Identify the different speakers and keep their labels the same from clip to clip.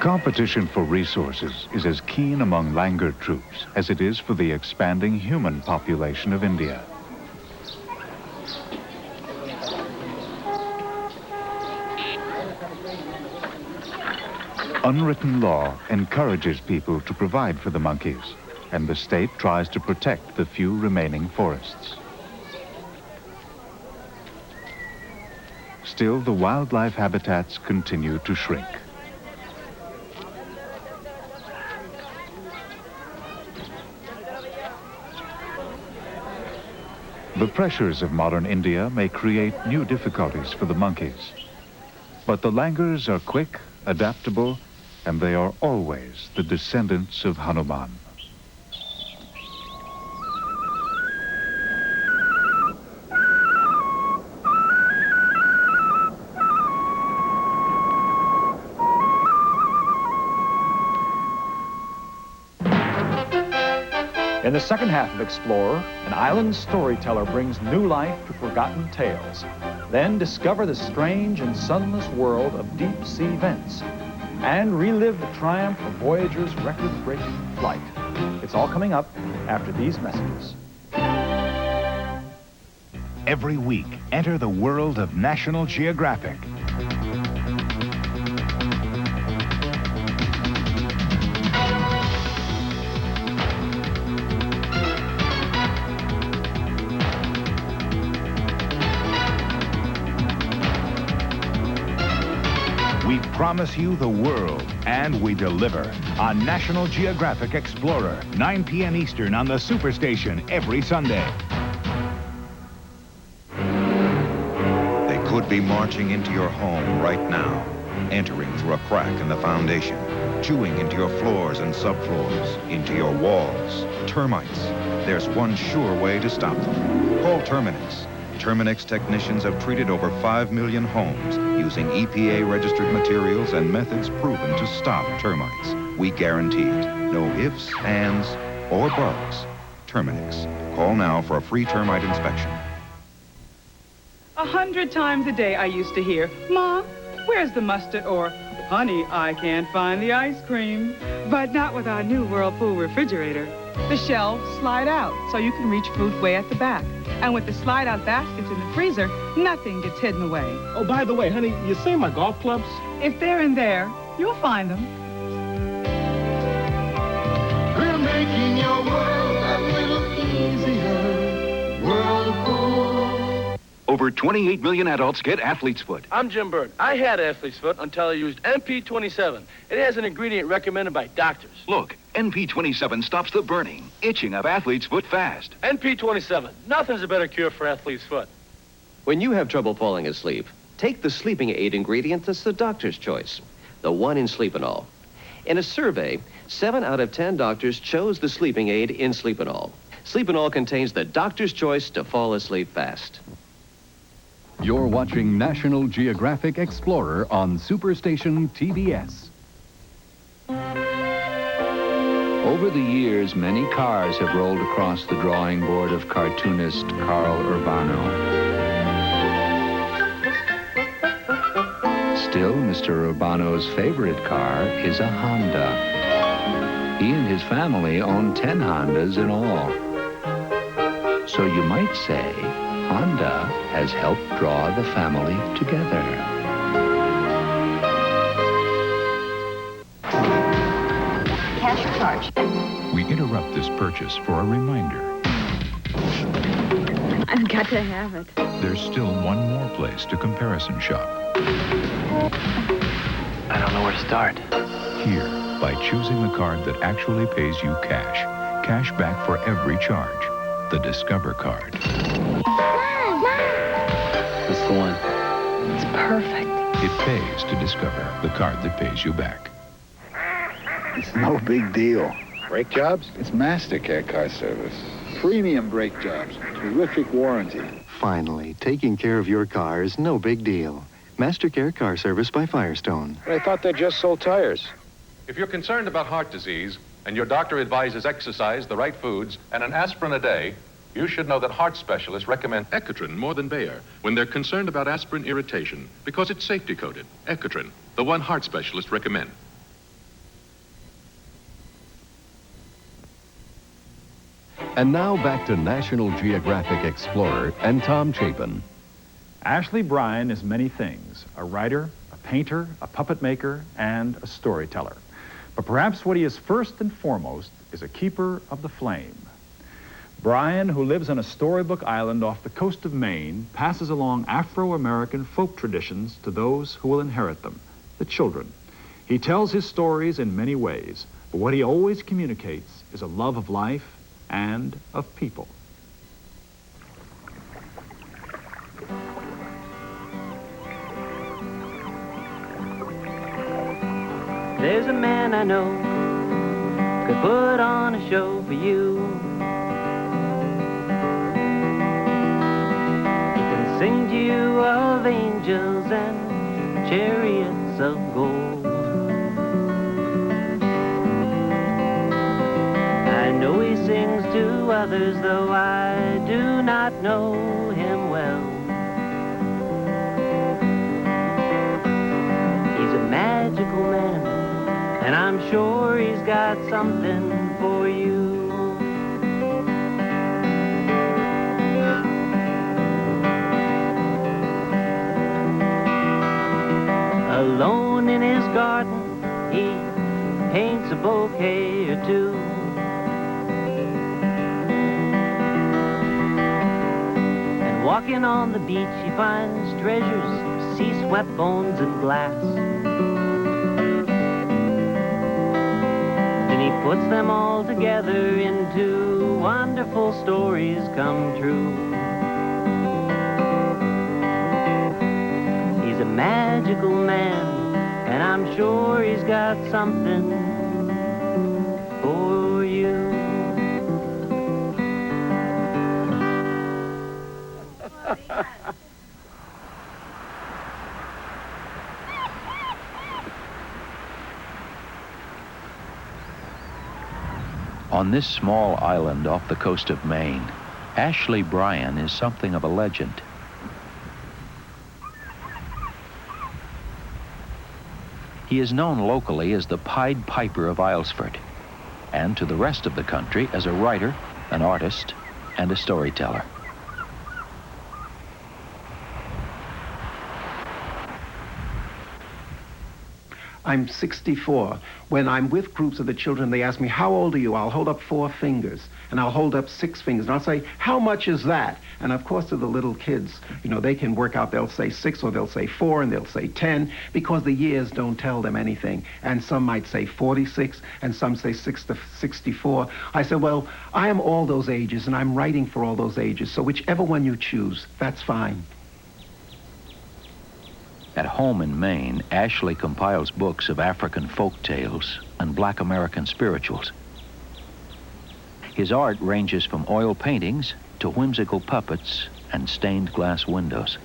Speaker 1: competition for resources is as keen among Langar troops as it is for the expanding human population of India. Unwritten law encourages people to provide for the monkeys, and the state tries to protect the few remaining forests. Still, the wildlife habitats continue to shrink. The pressures of modern India may create new difficulties for the monkeys. But the Langars are quick, adaptable, and they are always the descendants of Hanuman.
Speaker 2: In the second half of Explorer, an island storyteller brings new life to forgotten tales. Then discover the strange and sunless world of deep-sea vents and relive the triumph of Voyager's record-breaking flight. It's all coming up after these messages.
Speaker 3: Every week, enter the world of National Geographic. We promise you the world, and we deliver on National Geographic Explorer, 9 p.m. Eastern on the Superstation every Sunday.
Speaker 4: They could be marching into your home right now, entering through a crack in the foundation, chewing into your floors and subfloors, into your walls. Termites. There's one sure way to stop them. Call Terminix. Terminix technicians have treated over 5 million homes using EPA-registered materials and methods proven to stop termites. We guarantee it. No ifs, ands, or bugs. Terminix. Call now for a free termite inspection.
Speaker 5: 100 times a day I used to hear, "Mom, where's the mustard?" or, "Honey, I can't find the ice cream." But not with our new Whirlpool refrigerator. The shelves slide out so you can reach food way at the back. And with the slide-out baskets in the freezer, nothing gets hidden away.
Speaker 6: Oh, by the way, honey, you see my golf clubs?
Speaker 5: If they're in there, you'll find them.
Speaker 7: We're making your world a little easier. Whirlpool.
Speaker 8: Over 28 million adults get athlete's foot.
Speaker 9: I'm Jim Byrne. I had athlete's foot until I used NP27. It has an ingredient recommended by doctors.
Speaker 8: Look, NP27 stops the burning, itching of athlete's foot fast.
Speaker 9: NP27. Nothing's a better cure for athlete's foot.
Speaker 10: When you have trouble falling asleep, take the sleeping aid ingredient that's the doctor's choice, the one in Sleepinol. In a survey, 7 out of 10 doctors chose the sleeping aid in Sleepinol. Sleepinol contains the doctor's choice to fall asleep fast.
Speaker 11: You're watching National Geographic Explorer on Superstation TBS.
Speaker 12: Over the years, many cars have rolled across the drawing board of cartoonist Carl Urbano. Still, Mr. Urbano's favorite car is a Honda. He and his family own 10 Hondas in all. So you might say, Honda has helped draw the family together.
Speaker 13: Cash or charge?
Speaker 1: We interrupt this purchase for a reminder.
Speaker 13: I've got to have it.
Speaker 1: There's still one more place to comparison shop.
Speaker 14: I don't know where to start.
Speaker 1: Here, by choosing the card that actually pays you cash. Cash back for every charge. The Discover card.
Speaker 13: Mom!
Speaker 14: That's the one.
Speaker 13: It's perfect.
Speaker 1: It pays to Discover, the card that pays you back.
Speaker 15: It's no big deal. Brake jobs? It's MasterCare car service. Premium brake jobs. Terrific warranty.
Speaker 16: Finally, taking care of your car is no big deal. MasterCare car service by Firestone.
Speaker 15: I thought they just sold tires.
Speaker 17: If you're concerned about heart disease and your doctor advises exercise, the right foods, and an aspirin a day, you should know that heart specialists recommend Ecotrin more than Bayer when they're concerned about aspirin irritation because it's safety coded. Ecotrin, the one heart specialists recommend.
Speaker 11: And now back to National Geographic Explorer and Tom Chapin.
Speaker 2: Ashley Bryan is many things: a writer, a painter, a puppet maker, and a storyteller. But perhaps what he is first and foremost is a keeper of the flame. Bryan, who lives on a storybook island off the coast of Maine, passes along Afro-American folk traditions to those who will inherit them, the children. He tells his stories in many ways, but what he always communicates is a love of life and of people.
Speaker 18: There's a man I know could put on a show for you. He can sing to you of angels and chariots of gold. I know he sings to others, though I do not know him well. He's a magical man, and I'm sure he's got something for you. Alone in his garden, he paints a bouquet or two. And walking on the beach, he finds treasures of sea-swept bones and glass. He puts them all together into wonderful stories come true. He's a magical man, and I'm sure he's got something for you.
Speaker 12: On this small island off the coast of Maine, Ashley Bryan is something of a legend. He is known locally as the Pied Piper of Islesford, and to the rest of the country as a writer, an artist, and a storyteller.
Speaker 19: I'm 64. When I'm with groups of the children, they ask me, how old are you? I'll hold up 4 fingers, and I'll hold up 6 fingers, and I'll say, how much is that? And of course, to the little kids, you know, they can work out, they'll say 6, or they'll say 4, and they'll say 10, because the years don't tell them anything. And some might say 46, and some say 6 to 64. I said, well, I am all those ages, and I'm writing for all those ages, so whichever one you choose, that's fine.
Speaker 12: At home in Maine, Ashley compiles books of African folk tales and Black American spirituals. His art ranges from oil paintings to whimsical puppets and stained glass windows.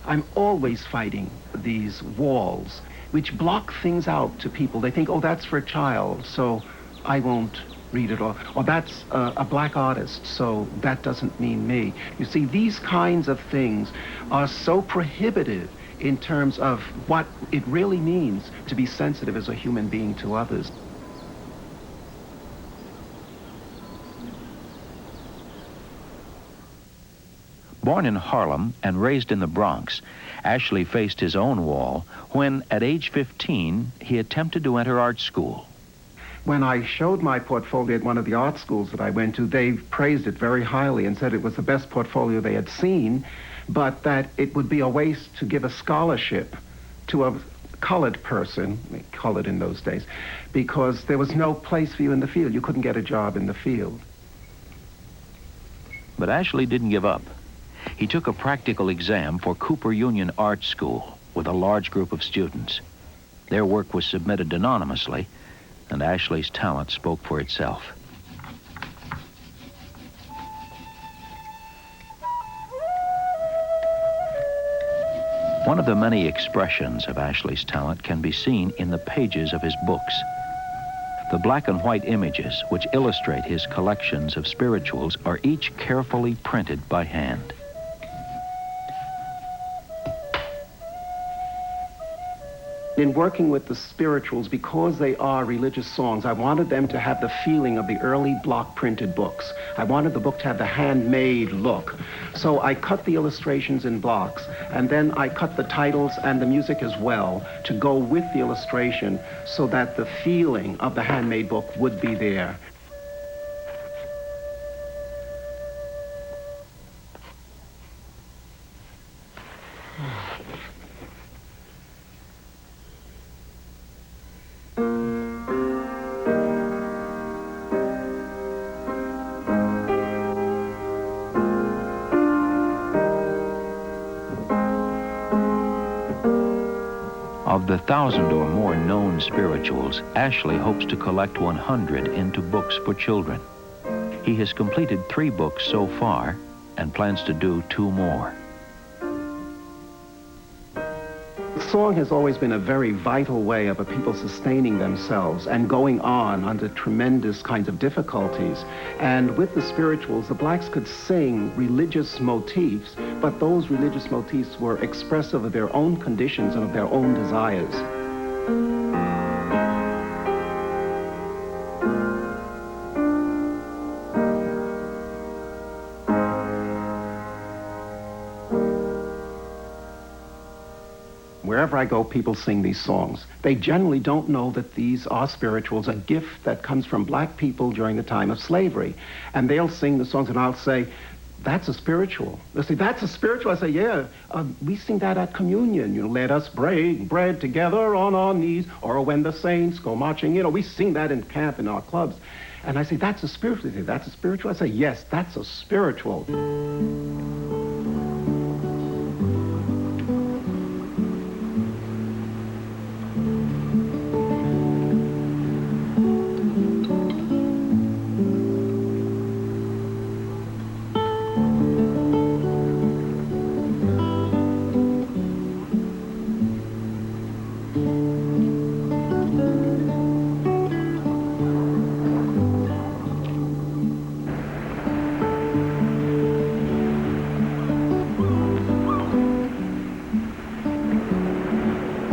Speaker 19: I'm always fighting these walls, which block things out to people. They think, oh, that's for a child, so I won't read it, or that's a black artist, so that doesn't mean me. You see, these kinds of things are so prohibitive in terms of what it really means to be sensitive as a human being to others.
Speaker 12: Born in Harlem and raised in the Bronx, Ashley faced his own wall when, at age 15, he attempted to enter art school.
Speaker 19: When I showed my portfolio at one of the art schools that I went to, they praised it very highly and said it was the best portfolio they had seen, but that it would be a waste to give a scholarship to a colored person, colored in those days, because there was no place for you in the field. You couldn't get a job in the field.
Speaker 12: But Ashley didn't give up. He took a practical exam for Cooper Union Art School with a large group of students. Their work was submitted anonymously, and Ashley's talent spoke for itself. One of the many expressions of Ashley's talent can be seen in the pages of his books. The black and white images which illustrate his collections of spirituals are each carefully printed by hand.
Speaker 19: In working with the spirituals, because they are religious songs, I wanted them to have the feeling of the early block printed books. I wanted the book to have the handmade look. So I cut the illustrations in blocks, and then I cut the titles and the music as well to go with the illustration so that the feeling of the handmade book would be there.
Speaker 20: Of the 1,000 or more known spirituals, Ashley hopes to collect 100 into books for children. He has completed 3 books so far and plans to do 2 more.
Speaker 19: Song has always been a very vital way of a people sustaining themselves and going on under tremendous kinds of difficulties. And with the spirituals, the blacks could sing religious motifs, but those religious motifs were expressive of their own conditions and of their own desires. Wherever I go, people sing these songs. They generally don't know that these are spirituals, a gift that comes from black people during the time of slavery. And they'll sing the songs, and I'll say, that's a spiritual. They'll say, that's a spiritual. I say, yeah, we sing that at communion. You know, let us break bread together on our knees, or when the saints go marching. You know, we sing that in camp in our clubs. And I say, that's a spiritual. They say, that's a spiritual. I say, yes, that's a spiritual.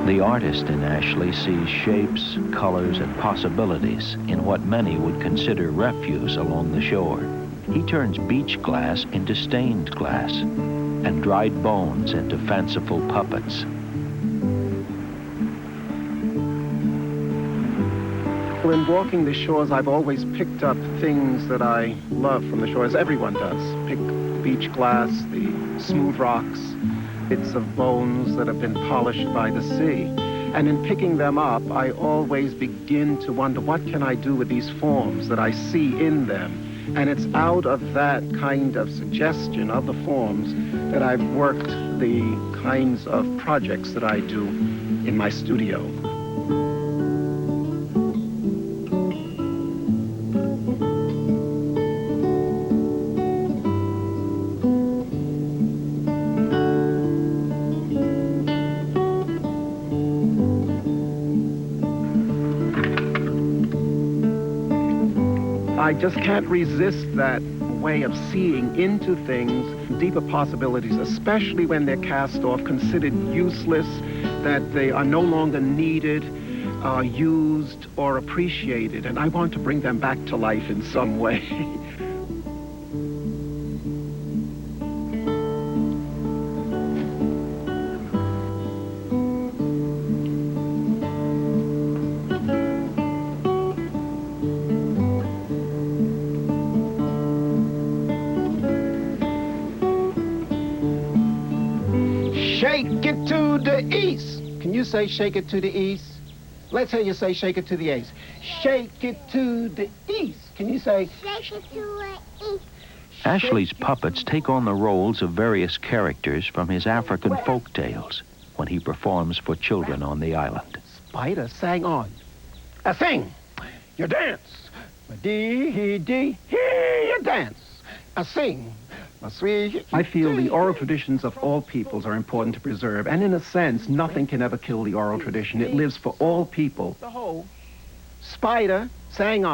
Speaker 20: The artist in Ashley sees shapes, colors, and possibilities in what many would consider refuse along the shore. He turns beach glass into stained glass and dried bones into fanciful puppets.
Speaker 19: In walking the shores, I've always picked up things that I love from the shores. Everyone does. Pick beach glass, the smooth rocks, bits of bones that have been polished by the sea. And in picking them up, I always begin to wonder, what can I do with these forms that I see in them? And it's out of that kind of suggestion of the forms that I've worked the kinds of projects that I do in my studio. I just can't resist that way of seeing into things, deeper possibilities, especially when they're cast off, considered useless, that they are no longer needed, used, or appreciated. And I want to bring them back to life in some way. Shake it to the east. Can you say shake it to the east? Let's hear you say shake it to the east. Shake it to the east. Can you say
Speaker 13: shake it to the east?
Speaker 20: Ashley's puppets take on the roles of various characters from his African folk tales when he performs for children on the island.
Speaker 19: Spider sang on. I sing. You dance. Dee-dee, you dance. I sing. I feel the oral traditions of all peoples are important to preserve, and in a sense, nothing can ever kill the oral tradition. It lives for all people. Spider sang on.